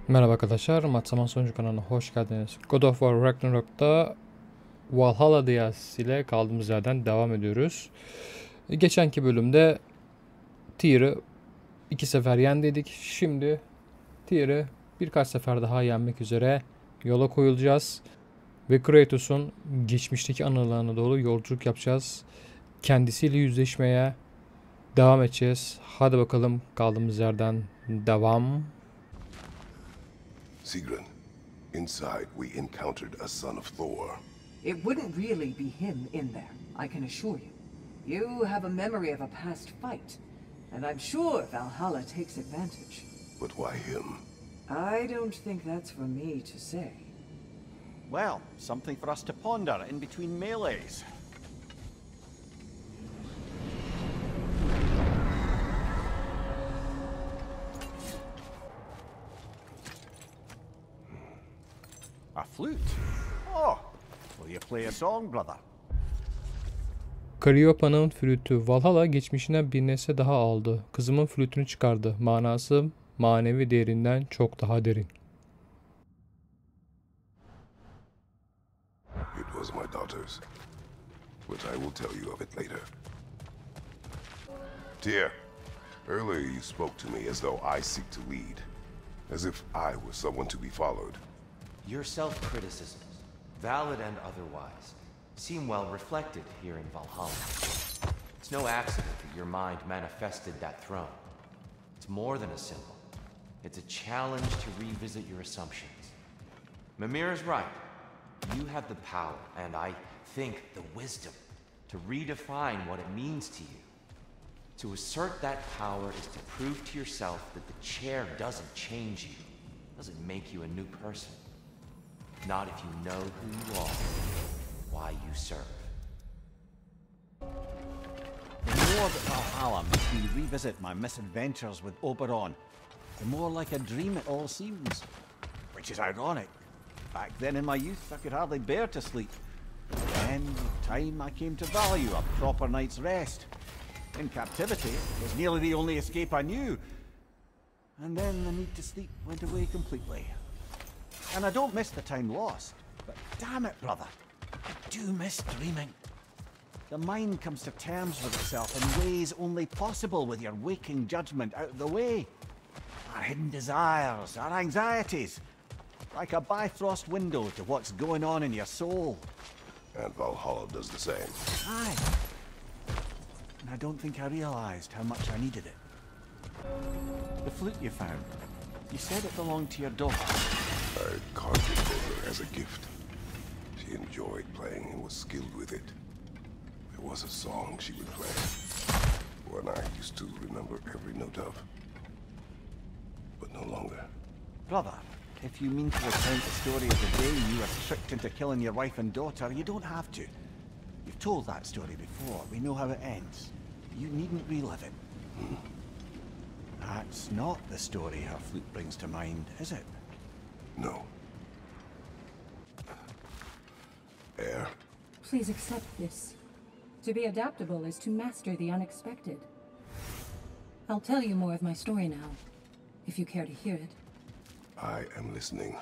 Merhaba arkadaşlar, M.A.T. sonucu kanalına hoş geldiniz. God of War Ragnarok'ta Valhalla ile kaldığımız yerden devam ediyoruz. Geçenki bölümde TYR'ı 2 sefer yendiydik. Şimdi TYR'ı birkaç sefer daha yenmek üzere yola koyulacağız. Ve Kratos'un geçmişteki anılarına doğru yolculuk yapacağız. Kendisiyle yüzleşmeye devam edeceğiz. Hadi bakalım, kaldığımız yerden devam. Sigrun, inside we encountered a son of Thor. It wouldn't really be him in there, I can assure you. You have a memory of a past fight, and I'm sure Valhalla takes advantage. But why him? I don't think that's for me to say. Well, something for us to ponder in between melees. A flute? Oh, will you play a song, brother? Kariopa'nın flütü. Valhalla geçmişinden bir nesne daha aldı. Kızımın flütünü çıkardı. Manası manevi değerinden çok daha derin. It was my daughter's, but I will tell you of it later. Tyr, earlier you spoke to me as though I seek to lead, as if I were someone to be followed. Your self-criticisms, valid and otherwise, seem well reflected here in Valhalla. It's no accident that your mind manifested that throne. It's more than a symbol. It's a challenge to revisit your assumptions. Mimir is right. You have the power, and I think the wisdom, to redefine what it means to you. To assert that power is to prove to yourself that the chair doesn't change you, doesn't make you a new person. Not if you know who you are, why you serve. The more that Valhalla makes me revisit my misadventures with Oberon, the more like a dream it all seems. Which is ironic. Back then in my youth, I could hardly bear to sleep. Then, with time, I came to value a proper night's rest. In captivity, it was nearly the only escape I knew. And then the need to sleep went away completely. And I don't miss the time lost, but damn it, brother, I do miss dreaming. The mind comes to terms with itself in ways only possible with your waking judgment out of the way. Our hidden desires, our anxieties, like a Bifrost window to what's going on in your soul. And Valhalla does the same. Aye. And I don't think I realized how much I needed it. The flute you found, you said it belonged to your daughter. I carved it for her as a gift. She enjoyed playing and was skilled with it. There was a song she would play, one I used to remember every note of. But no longer. Brother, if you mean to recount the story of the day you were tricked into killing your wife and daughter, you don't have to. You've told that story before. We know how it ends. You needn't relive it. That's not the story her flute brings to mind, is it? No. Air? Please accept this. To be adaptable is to master the unexpected. I'll tell you more of my story now, if you care to hear it. I am listening.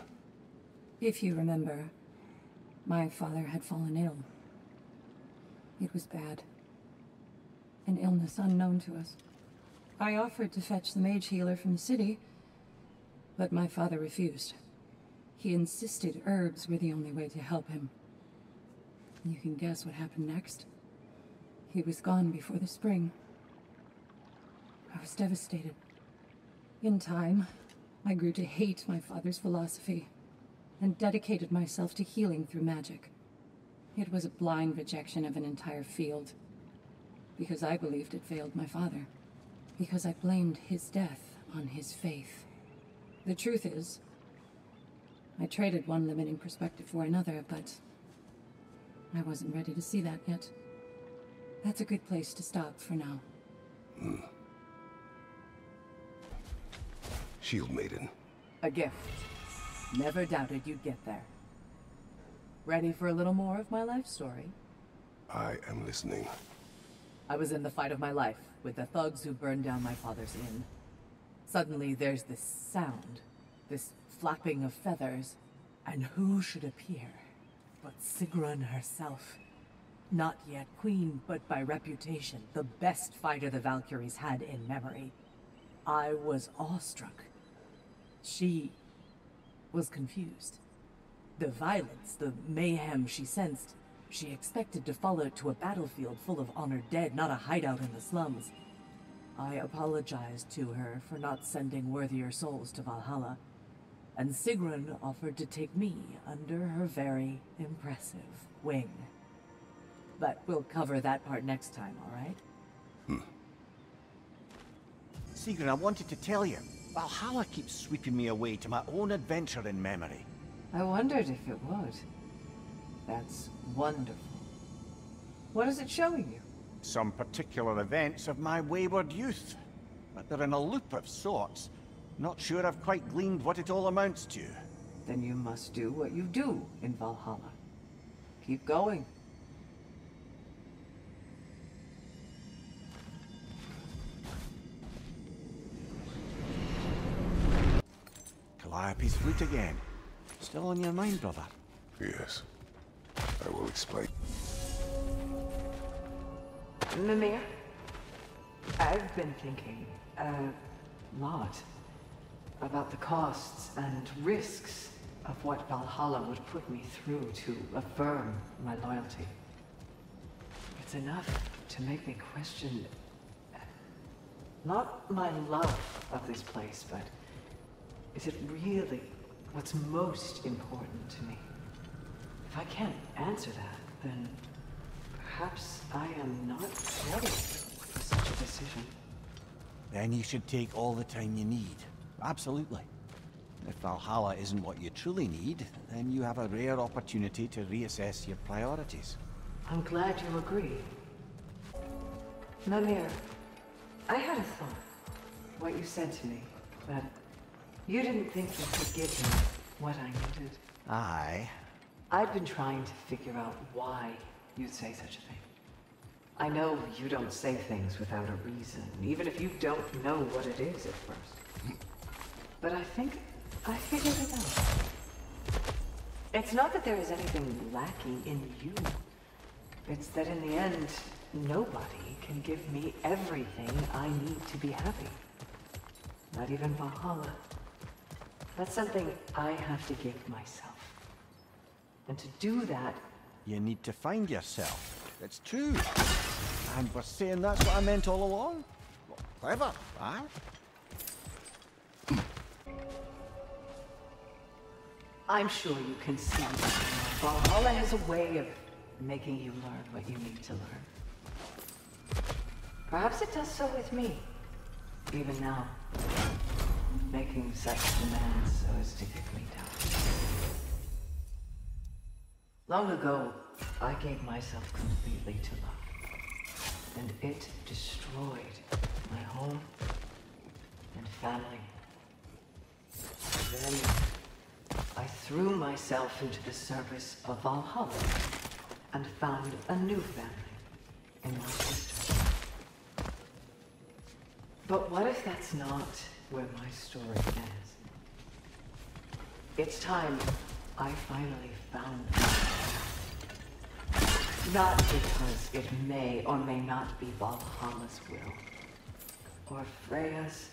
If you remember, my father had fallen ill. It was bad. An illness unknown to us. I offered to fetch the mage healer from the city, but my father refused. He insisted herbs were the only way to help him. You can guess what happened next. He was gone before the spring. I was devastated. In time, I grew to hate my father's philosophy and dedicated myself to healing through magic. It was a blind rejection of an entire field, because I believed it failed my father, because I blamed his death on his faith. The truth is, I traded one limiting perspective for another, but I wasn't ready to see that yet. That's a good place to stop for now. Shield Maiden. A gift. Never doubted you'd get there. Ready for a little more of my life story? I am listening. I was in the fight of my life with the thugs who burned down my father's inn. Suddenly there's this sound, this flapping of feathers, and who should appear but Sigrun herself. Not yet queen, but by reputation, the best fighter the Valkyries had in memory. I was awestruck. She was confused. The violence, the mayhem she sensed, she expected to follow it to a battlefield full of honored dead, not a hideout in the slums. I apologized to her for not sending worthier souls to Valhalla, and Sigrun offered to take me under her very impressive wing. But we'll cover that part next time, all right? Sigrun, I wanted to tell you, Valhalla keeps sweeping me away to my own adventure in memory. I wondered if it would. That's wonderful. What is it showing you? Some particular events of my wayward youth. But they're in a loop of sorts. Not sure I've quite gleaned what it all amounts to. Then you must do what you do in Valhalla. Keep going. Calliope's flute again. Still on your mind, brother? Yes. I will explain. Mimir, I've been thinking a lot about the costs and risks of what Valhalla would put me through to affirm my loyalty. It's enough to make me question not my love of this place, but is it really what's most important to me? If I can't answer that, then perhaps I am not ready for such a decision. Then you should take all the time you need. Absolutely. If Valhalla isn't what you truly need, then you have a rare opportunity to reassess your priorities. I'm glad you agree. Mimir, I had a thought. What you said to me, that you didn't think you could give me what I needed. Aye. I've been trying to figure out why you'd say such a thing. I know you don't say things without a reason, even if you don't know what it is at first. But I think I figured it out. It's not that there is anything lacking in you. It's that in the end, nobody can give me everything I need to be happy. Not even Valhalla. That's something I have to give myself. And to do that, You need to find yourself. It's true. And we're saying that's what I meant all along? Well, clever, huh? I'm sure you can see that Valhalla has a way of making you learn what you need to learn. Perhaps it does so with me, even now, making such demands so as to get me down. Long ago, I gave myself completely to love, and it destroyed my home and family. Then I threw myself into the service of Valhalla and found a new family in my sister. But what if that's not where my story ends? It's time I finally found myself. Not because it may or may not be Valhalla's will, or Freya's,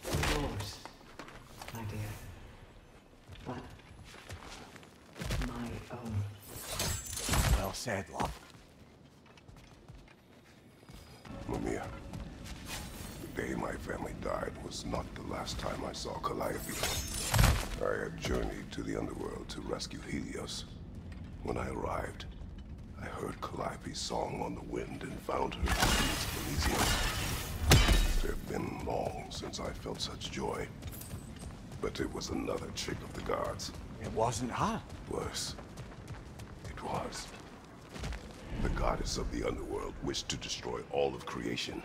or yours, my dear, but my own. Well said, love. Mimir, the day my family died was not the last time I saw Calliope. I had journeyed to the underworld to rescue Helios. When I arrived, I heard Calliope's song on the wind and found her in Elysium. It had been long since I felt such joy. But it was another trick of the gods. It wasn't her. Worse. It was. The goddess of the underworld wished to destroy all of creation,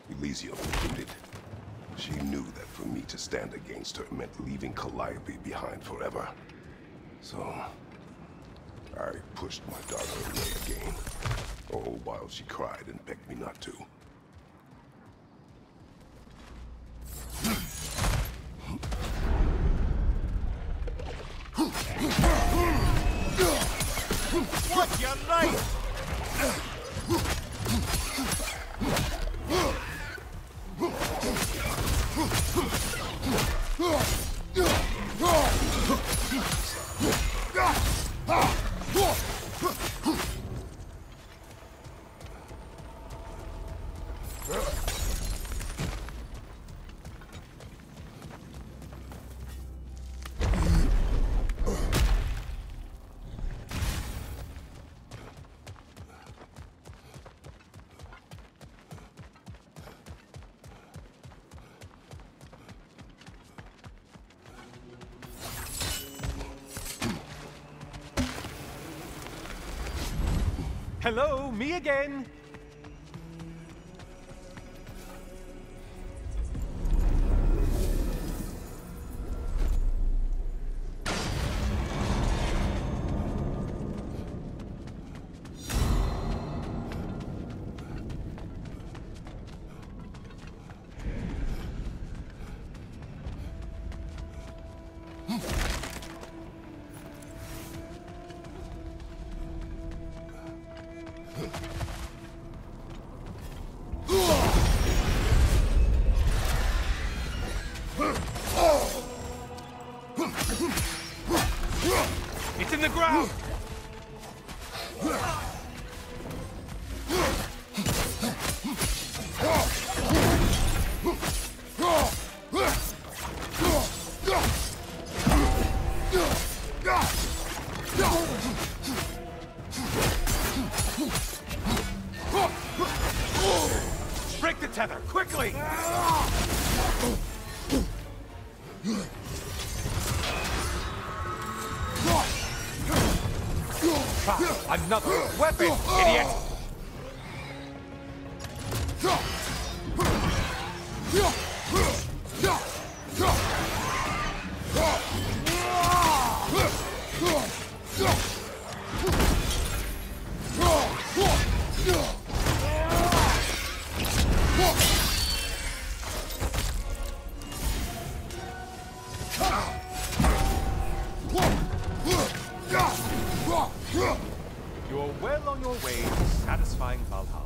Elysium included. She knew that for me to stand against her meant leaving Calliope behind forever. So I pushed my daughter away again, all while she cried and begged me not to. What's your name? Hello, me again. It's in the ground! Break the tether, quickly! Another weapon, idiot! You're well on your way to satisfying Valhalla.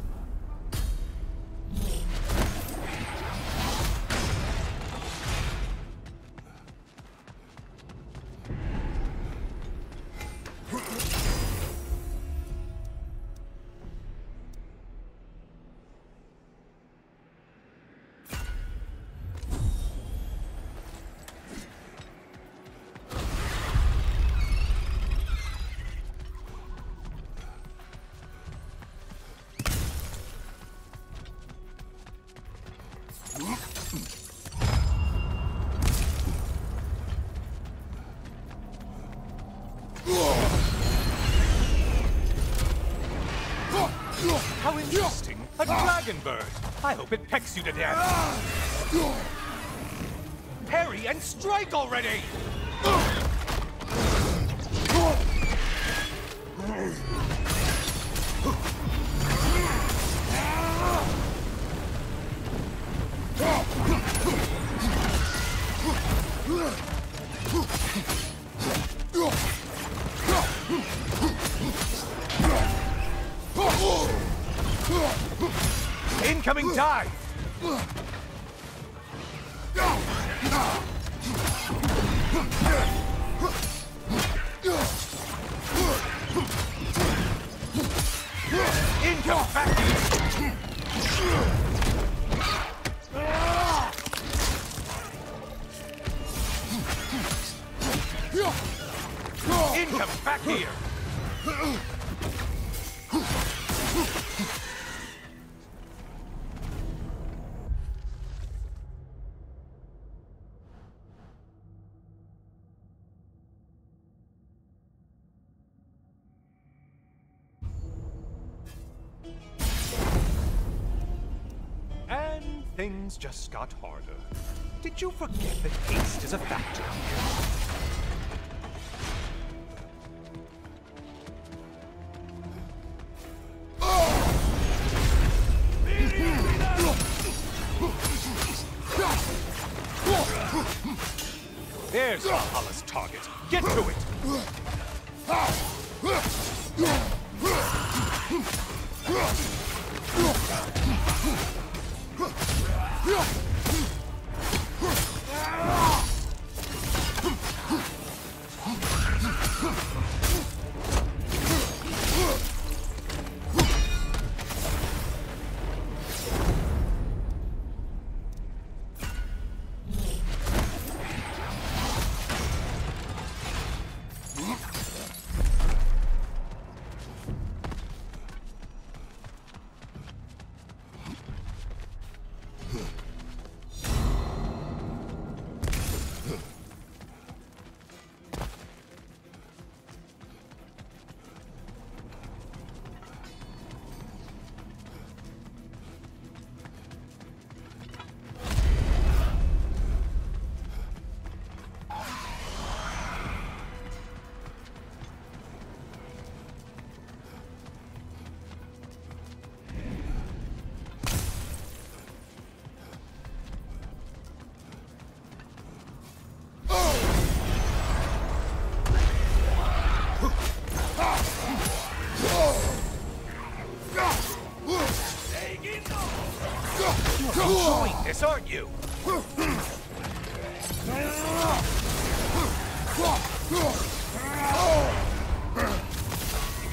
How interesting! A dragon bird! I hope it pecks you to death! Parry and strike already! Incoming dive! Incoming back! Incoming back here! And things just got harder. Did you forget that haste is a factor here? There's Valhalla's target. Get to it! This, aren't you? You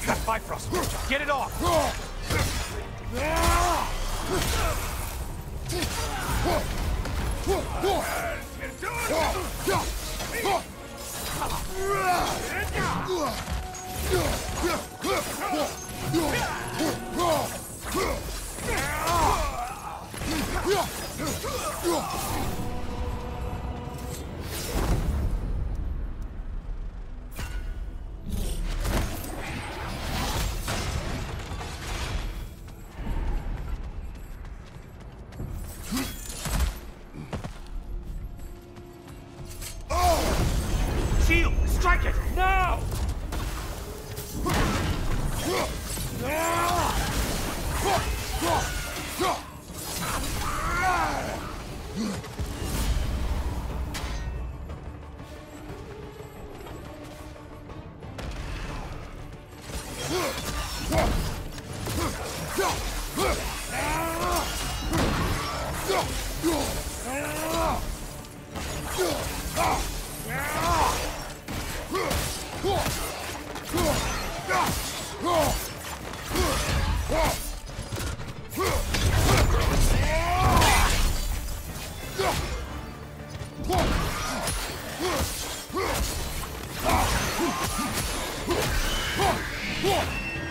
got Bifrost. Get it off. Shield, strike it now!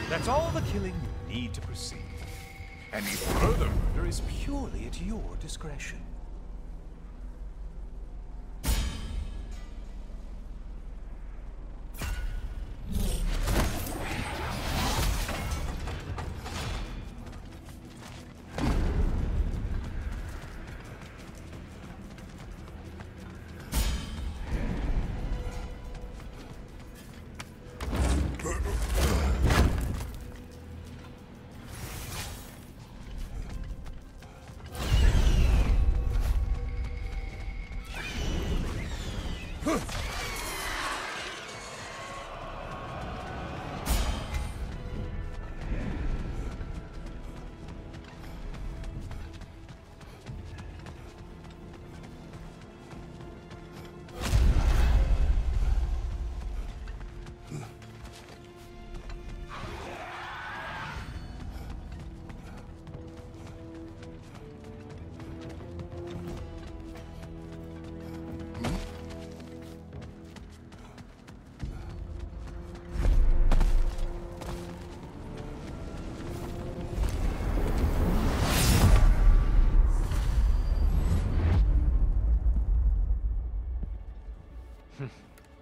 That's all the killing you need to proceed. Any further murder is purely at your discretion.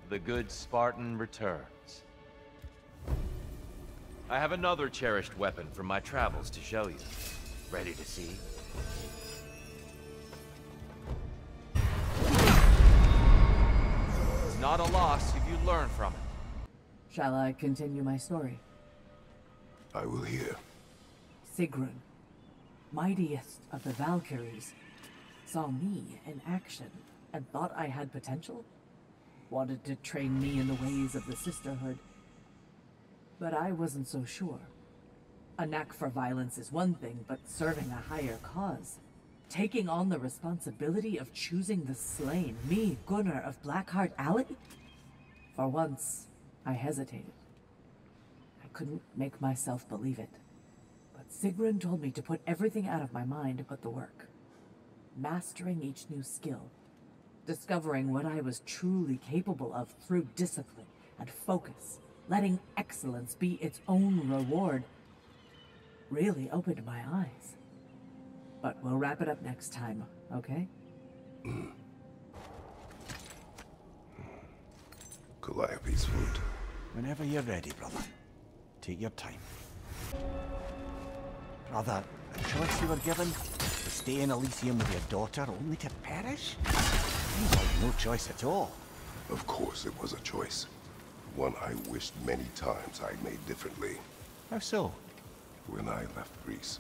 The good Spartan returns. I have another cherished weapon from my travels to show you. Ready to see? It's not a loss if you learn from it. Shall I continue my story? I will hear. Sigrun, mightiest of the Valkyries, saw me in action and thought I had potential. Wanted to train me in the ways of the sisterhood. But I wasn't so sure. A knack for violence is one thing, but serving a higher cause, taking on the responsibility of choosing the slain, me, Gunnar of Blackheart Alley? For once, I hesitated. I couldn't make myself believe it. But Sigrun told me to put everything out of my mind but the work. Mastering each new skill. Discovering what I was truly capable of through discipline and focus. Letting excellence be its own reward. Really opened my eyes. But we'll wrap it up next time, okay? Calliope's flute. Whenever you're ready, brother. Take your time. Brother, the choice you were given to stay in Elysium with your daughter only to perish? Seems like no choice at all. Of course it was a choice. One I wished many times I'd made differently. How so? When I left Greece,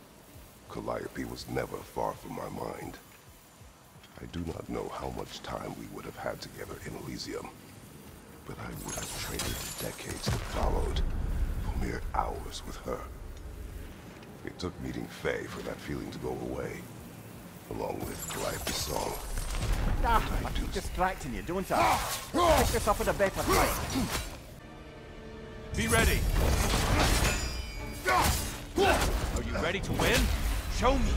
Calliope was never far from my mind. I do not know how much time we would have had together in Elysium, but I would have traded the decades that followed for mere hours with her. It took meeting Faye for that feeling to go away, along with Calliope's song. I keep distracting you, don't I? Pick this up at a better time. Be ready. Are you ready to win? Show me.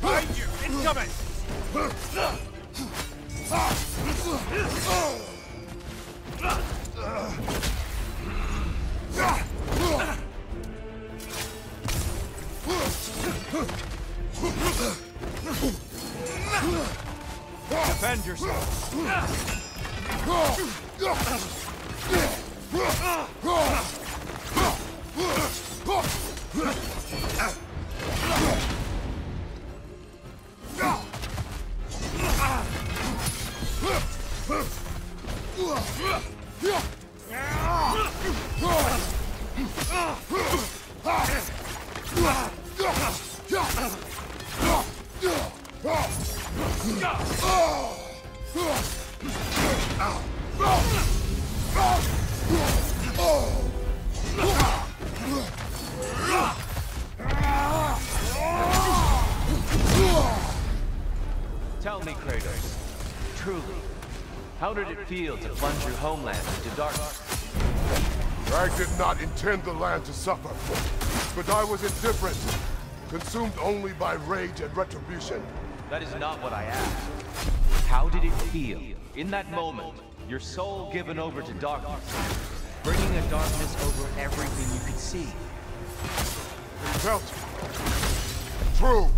Behind you! Incoming! Defend yourself! Tell me, Kratos, truly, how did it feel to plunge your homeland into darkness? I did not intend the land to suffer, but I was indifferent, consumed only by rage and retribution. That is not what I asked. How did it feel, in that moment, your soul given over to darkness, bringing a darkness over everything you could see? It felt true.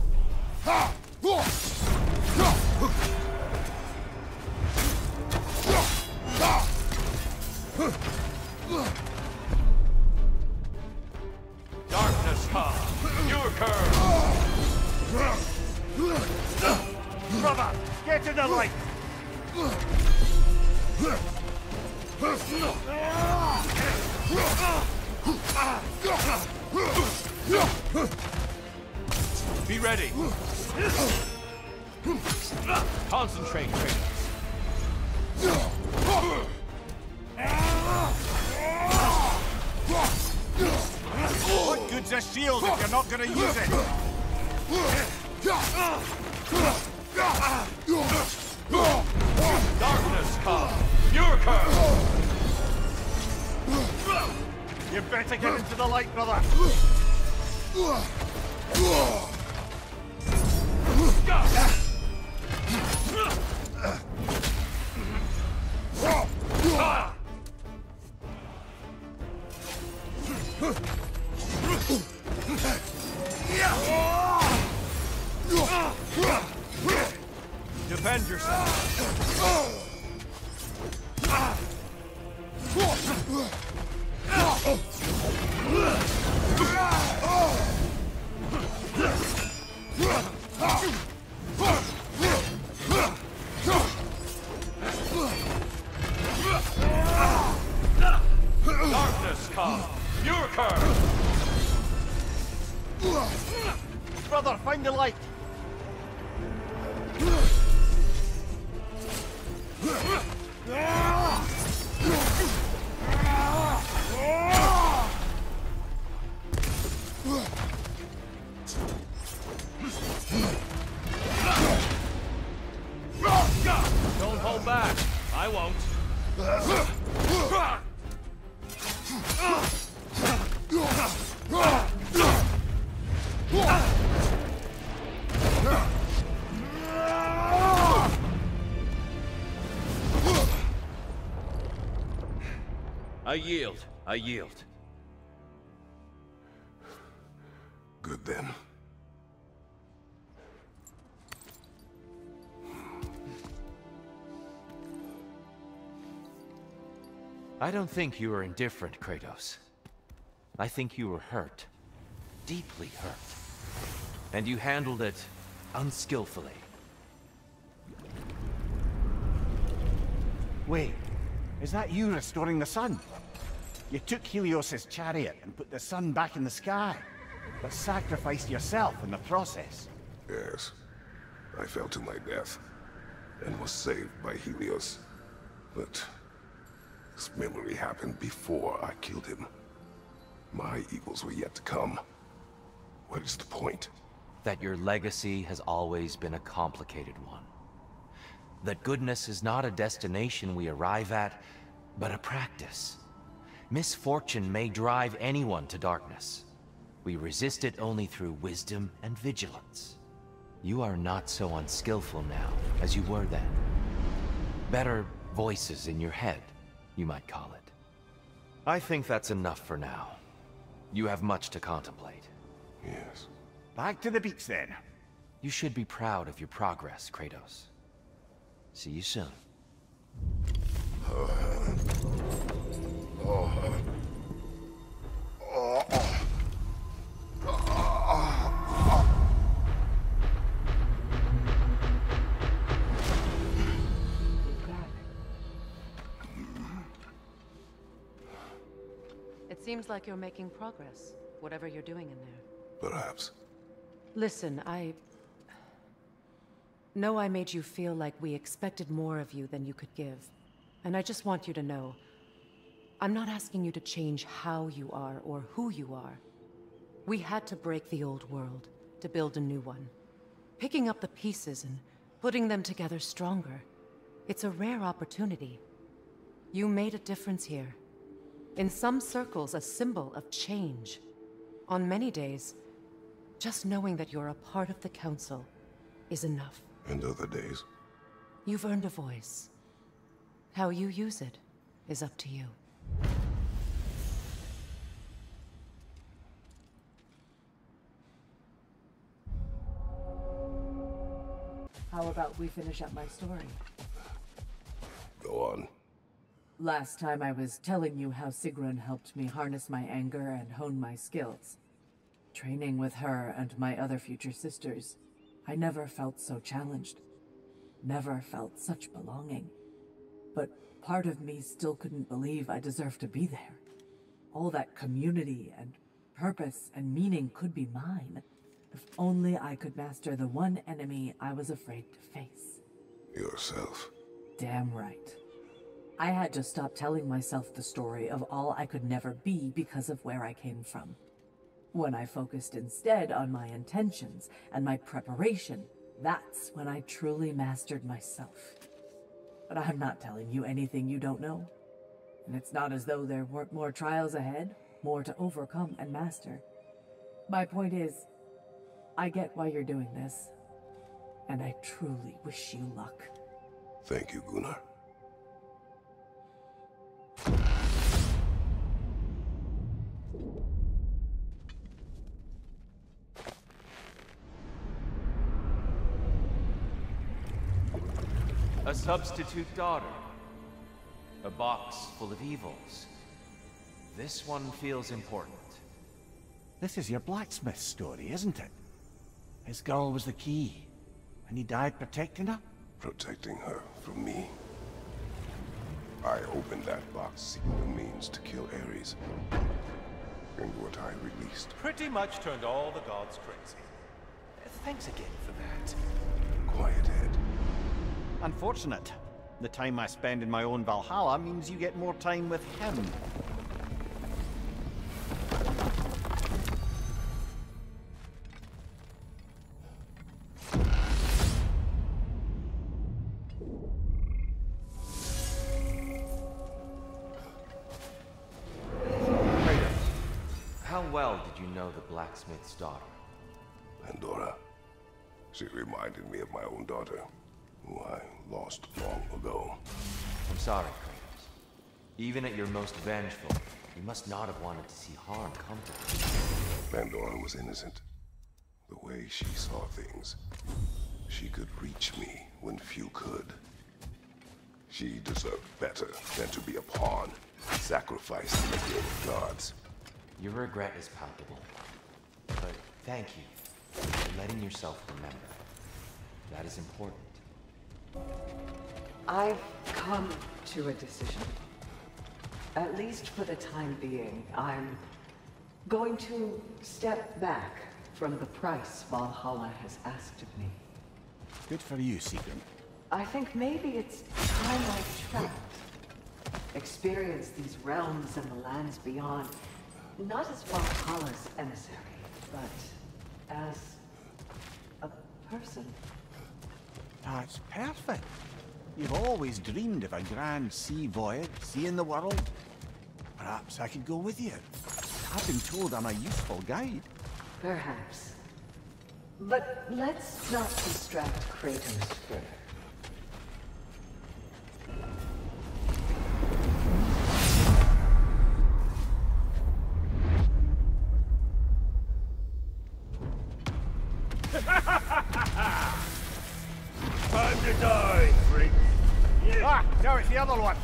Darkness come! Your curve! Brother, get in the light! Be ready! Concentrate, Kratos. What good's a shield if you're not gonna use it? Darkness come! Your curve! You better get into the light, brother! Defend yourself! come! Your curse! Brother, find the light! Don't hold back. I won't. I yield. I yield. Good then. I don't think you were indifferent, Kratos. I think you were hurt. Deeply hurt. And you handled it unskillfully. Wait, is that you restoring the sun? You took Helios's chariot and put the sun back in the sky, but sacrificed yourself in the process. Yes. I fell to my death, and was saved by Helios. But this memory happened before I killed him. My evils were yet to come. What is the point? That your legacy has always been a complicated one. That goodness is not a destination we arrive at, but a practice. Misfortune may drive anyone to darkness. We resist it only through wisdom and vigilance. You are not so unskillful now as you were then. Better voices in your head, you might call it. I think that's enough for now. You have much to contemplate. Yes. Back to the beach then. You should be proud of your progress, Kratos. See you soon. It seems like you're making progress, whatever you're doing in there. Perhaps. Listen, I know I made you feel like we expected more of you than you could give. And I just want you to know, I'm not asking you to change how you are or who you are. We had to break the old world to build a new one. Picking up the pieces and putting them together stronger. It's a rare opportunity. You made a difference here. In some circles, a symbol of change. On many days, just knowing that you're a part of the Council is enough. And other days? You've earned a voice. How you use it is up to you. How about we finish up my story? Go on. Last time I was telling you how Sigrun helped me harness my anger and hone my skills. Training with her and my other future sisters, I never felt so challenged. Never felt such belonging. But part of me still couldn't believe I deserved to be there. All that community and purpose and meaning could be mine. If only I could master the one enemy I was afraid to face. Yourself. Damn right. I had to stop telling myself the story of all I could never be because of where I came from. When I focused instead on my intentions and my preparation, that's when I truly mastered myself. But I'm not telling you anything you don't know. And it's not as though there weren't more trials ahead, more to overcome and master. My point is, I get why you're doing this, and I truly wish you luck. Thank you, Gunnar. A substitute daughter. A box full of evils. This one feels important. This is your blacksmith story, isn't it? His girl was the key, and he died protecting her? Protecting her from me. I opened that box seeking the means instructions to kill Ares. And what I released. Pretty much turned all the gods crazy. Thanks again for that. Quiet, Ed. Unfortunate. The time I spend in my own Valhalla means you get more time with him. How well did you know the blacksmith's daughter? Pandora. She reminded me of my own daughter, who I lost long ago. I'm sorry, Kratos. Even at your most vengeful, you must not have wanted to see harm come to her. Pandora was innocent. The way she saw things, she could reach me when few could. She deserved better than to be a pawn, sacrificed in the game of gods. Your regret is palpable. But thank you for letting yourself remember. That is important. I've come to a decision. At least for the time being, I'm going to step back from the price Valhalla has asked of me. Good for you, Seeker. I think maybe it's time I trapped. Experience these realms and the lands beyond, not as Valhalla's emissary, but as a person. That's perfect. You've always dreamed of a grand sea voyage, seeing the world. Perhaps I could go with you. I've been told I'm a useful guide. Perhaps. But let's not distract Kratos further. Time to die, freak. Ah, now it's the other one.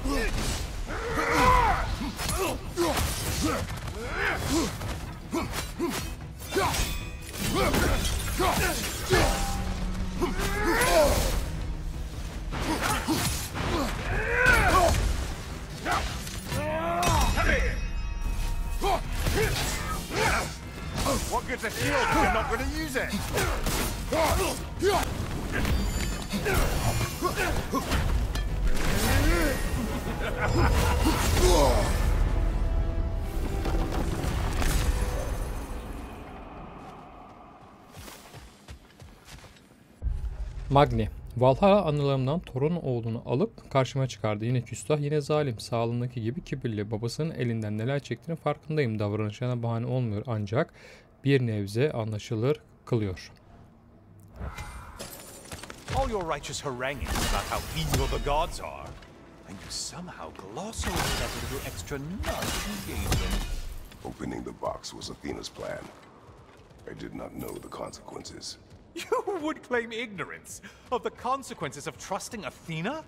What gives a shield if you're not going to use it? Magni. Valhalla anılarımdan torun oğlunu alıp karşıma çıkardı. Yine küstah, yine zalim. Sağlığındaki gibi kibirli. Babasının elinden neler çektiğini farkındayım. Davranışlarına bahane olmuyor ancak bir nebze anlaşılır kılıyor. All your righteous haranguing about how evil the gods are, and you somehow gloss over that little extra nudge engagement. Opening the box was Athena's plan. I did not know the consequences. You would claim ignorance of the consequences of trusting Athena?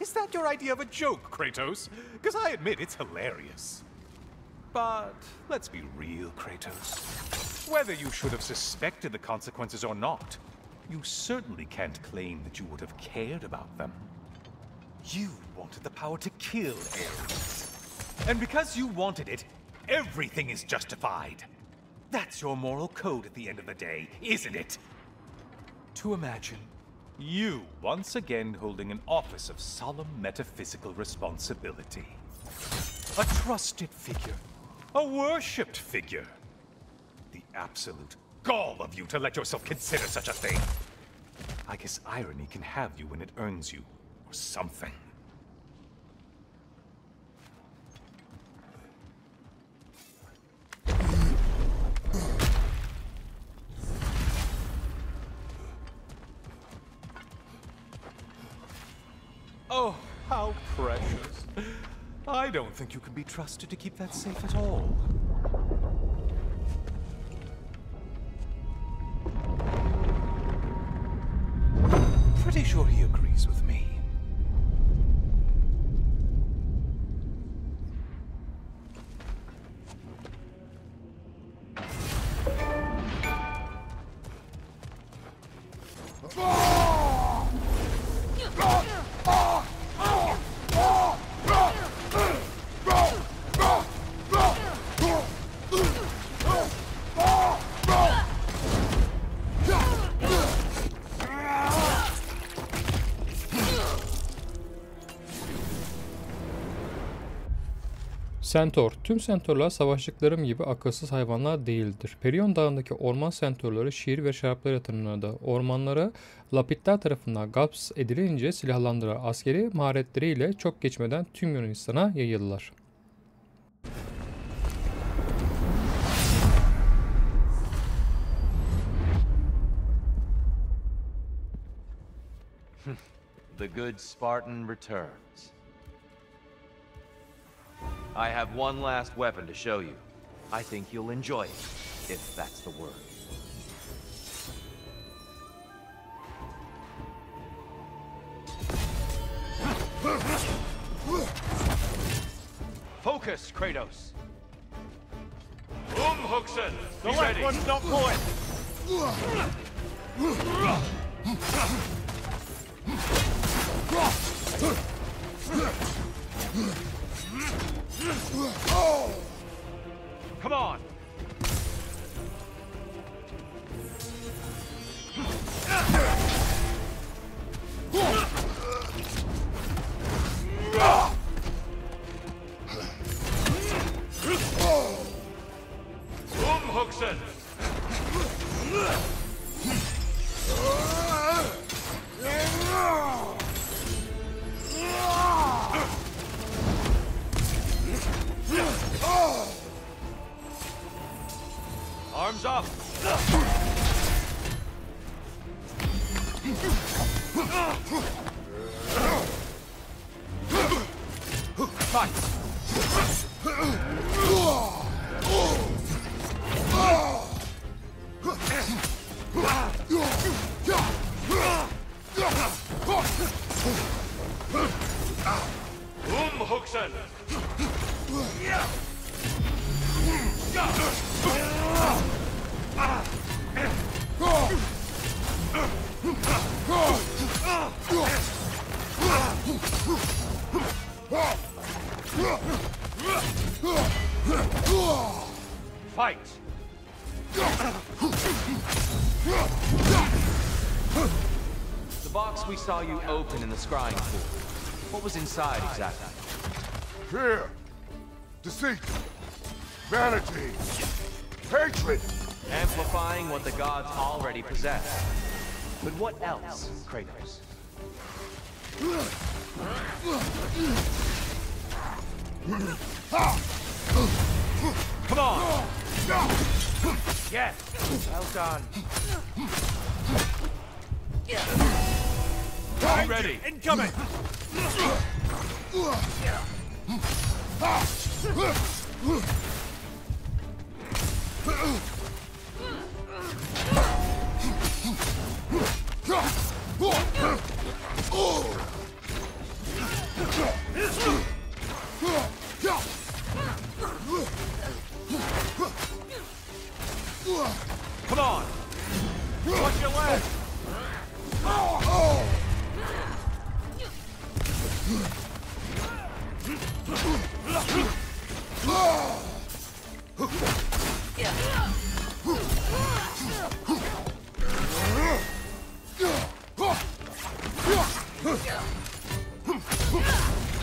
Is that your idea of a joke, Kratos? Because I admit it's hilarious. But let's be real, Kratos. Whether you should have suspected the consequences or not, you certainly can't claim that you would have cared about them. You wanted the power to kill Ares. And because you wanted it, everything is justified. That's your moral code at the end of the day, isn't it? To imagine you once again holding an office of solemn metaphysical responsibility. A trusted figure. A worshipped figure. The absolute gall of you to let yourself consider such a thing. I guess irony can have you when it earns you, or something. Oh, how precious. I don't think you can be trusted to keep that safe at all. Pretty sure he agrees with me. Centaur. Tüm centaurlar savaştıklarım gibi akılsız hayvanlar değildir. Perion Dağı'ndaki orman centaurları şiir ve şaraplar yatırımlarında ormanlara Lapitler tarafından gasp edilince silahlandıran askeri maharetleriyle çok geçmeden tüm Yunanistan'a yayıldılar. The good Spartan returns. I have one last weapon to show you. I think you'll enjoy it, if that's the word. Focus, Kratos. Huxen, The left one's not pulling! Come on! Huxen! Arms up! Fight! Huxen! Fight! The box we saw you open in the scrying pool. What was inside exactly? Fear, deceit, vanity, hatred. Amplifying what the gods already possess. But what else, Kratos? Come on! Yes! Well done. Be ready! Incoming! Come on! Watch your leg!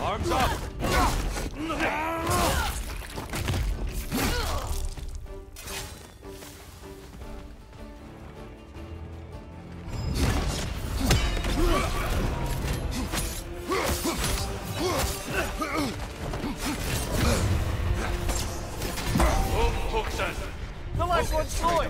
Arms up! The left one's going!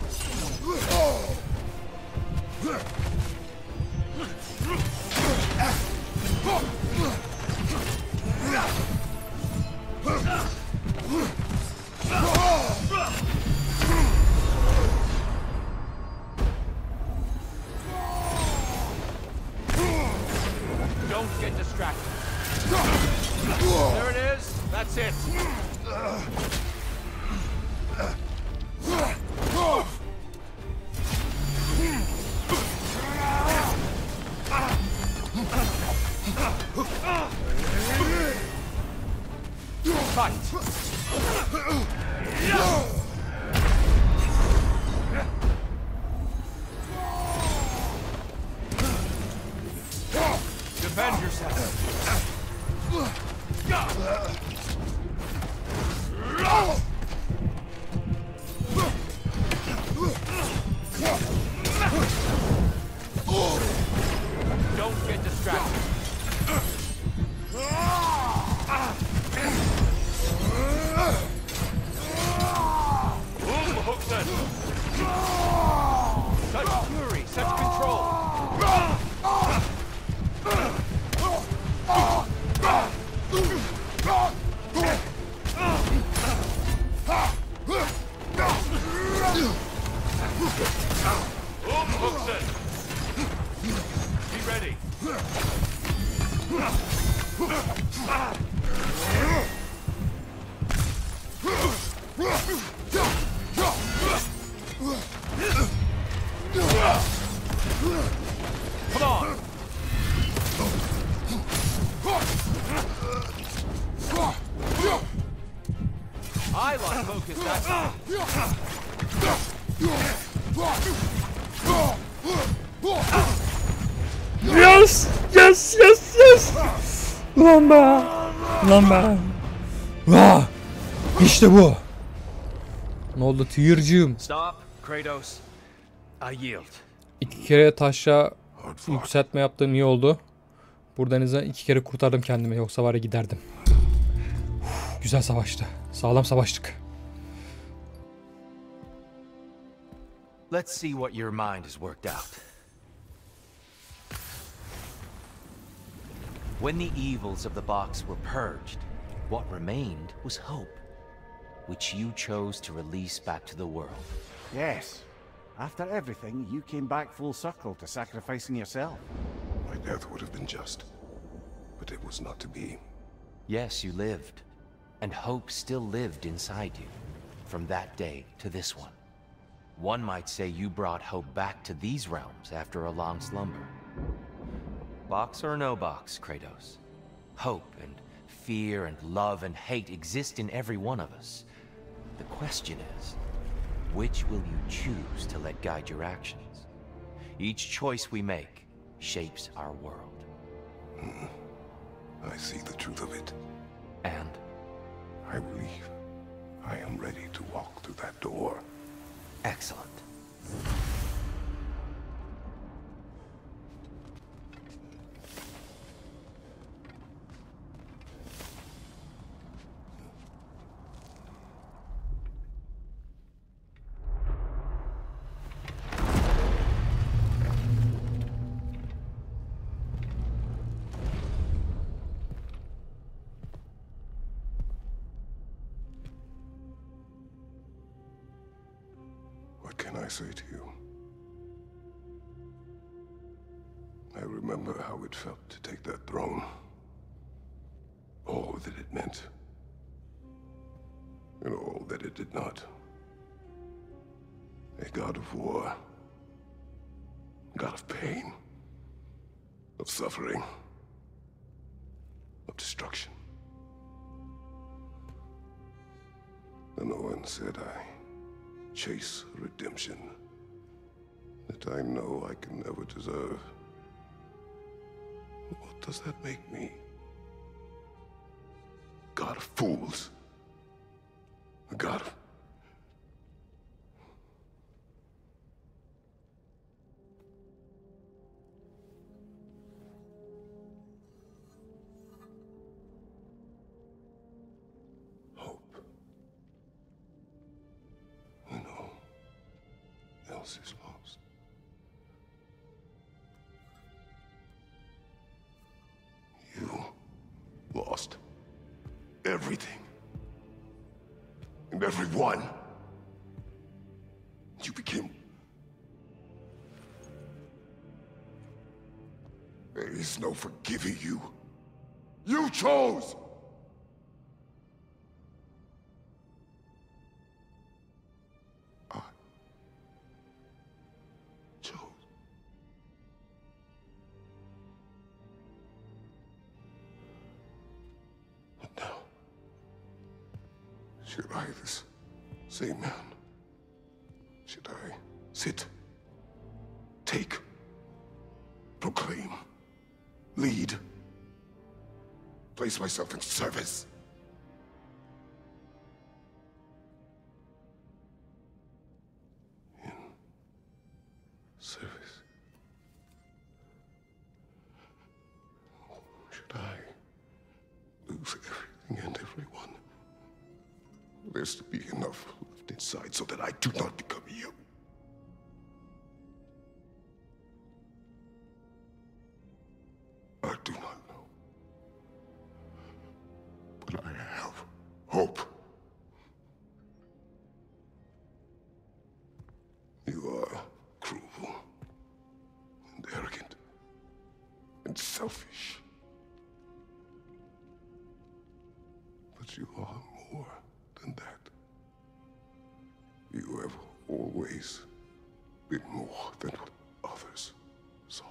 Don't get distracted. There it is. That's it. Fight. Defend yourself. Come on! I lost focus that time. Yes! Yes! Yes! Yes! Ulan be! Ulan be! Ah! İşte bu! Ne oldu Tyr'cığım? Stop, Kratos. I yield. 2 kere taşla yükseltme yaptığım iyi oldu. Burada en azından 2 kere kurtardım kendimi. Yoksa var ya giderdim. Güzel savaştı. Sağlam savaştık. Let's see what your mind has worked out. When the evils of the box were purged, what remained was hope, which you chose to release back to the world. Yes. After everything, you came back full circle to sacrificing yourself. My death would have been just, but it was not to be. Yes, you lived, and hope still lived inside you, from that day to this one. One might say you brought hope back to these realms after a long slumber. Box or no box, Kratos. Hope and fear and love and hate exist in every one of us. The question is, which will you choose to let guide your actions? Each choice we make shapes our world. I see the truth of it. And I believe I am ready to walk through that door. excellent. What can I say to you? I remember how it felt to take that throne. All that it meant. And all that it did not. A god of war. God of pain. Of suffering. Of destruction. And no one said I chase redemption that I know I can never deserve. What does that make me? God of fools. A god of... hope. When all else is lost. You lost everything. And everyone. You became... There is no forgiving you. You chose! I chose. But now, should I, this same man, should I sit, take, proclaim, lead, place myself in service? In service? Should I lose everything and everyone? There's to be enough left inside so that I do not become you. I do not know. But I have hope. You are cruel and arrogant and selfish. But you are more than that. always been more than what others saw.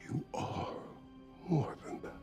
You are more than that.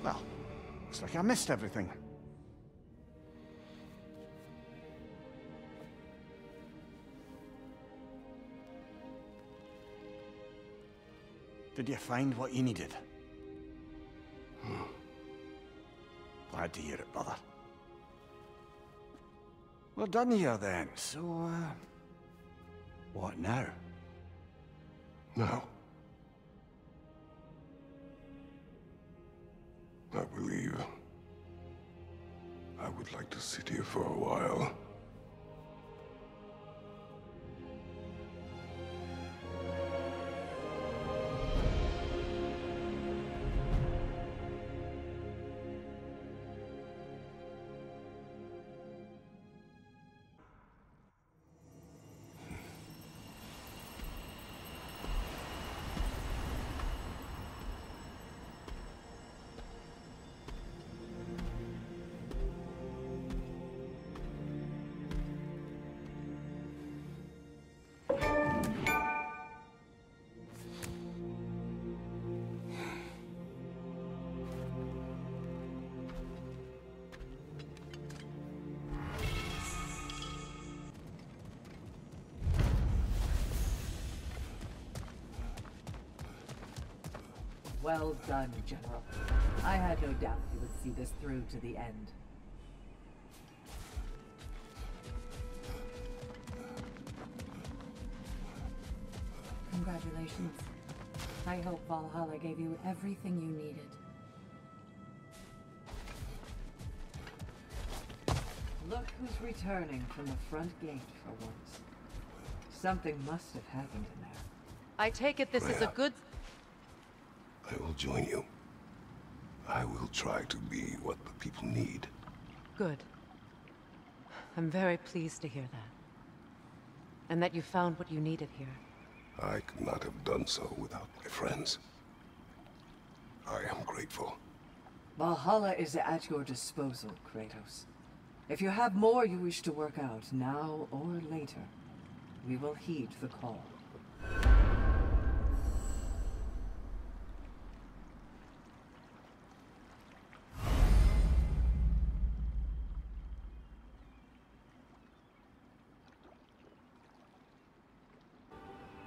Well, looks like I missed everything. Did you find what you needed? Glad to hear it, brother. We're done here then, so, what now? Now, I believe I would like to sit here for a while. Well done, General. I had no doubt you would see this through to the end. Congratulations. I hope Valhalla gave you everything you needed. Look who's returning from the front gate for once. Something must have happened in there. I take it this is a good... I will join you. I will try to be what the people need. Good. I'm very pleased to hear that. And that you found what you needed here. I could not have done so without my friends. I am grateful. Valhalla is at your disposal, Kratos. If you have more you wish to work out, now or later, we will heed the call.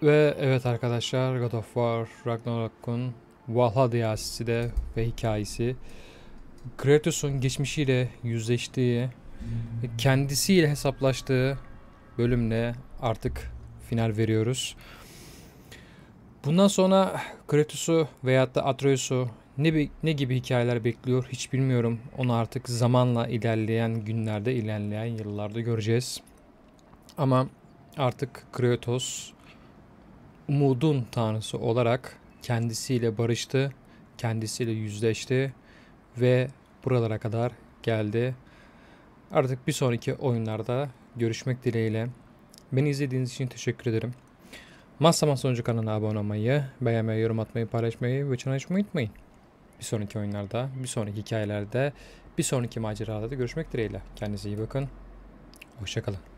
Ve evet arkadaşlar, God of War Ragnarok'un Valhalla de ve hikayesi, Kratos'un geçmişiyle yüzleştiği ve kendisiyle hesaplaştığı bölümle artık final veriyoruz. Bundan sonra Kratos'u veyahut da Atreus'u ne gibi hikayeler bekliyor hiç bilmiyorum. Onu artık zamanla ilerleyen günlerde, ilerleyen yıllarda göreceğiz. Ama artık Kratos umudun tanrısı olarak kendisiyle barıştı, kendisiyle yüzleşti ve buralara kadar geldi. Artık bir sonraki oyunlarda görüşmek dileğiyle. Beni izlediğiniz için teşekkür ederim. Mazlama sonucu kanalına abone olmayı, beğenmeyi, yorum atmayı, paylaşmayı ve çanı açmayı unutmayın. Bir sonraki oyunlarda, bir sonraki hikayelerde, bir sonraki maceralarda görüşmek dileğiyle. Kendinize iyi bakın. Hoşça kalın.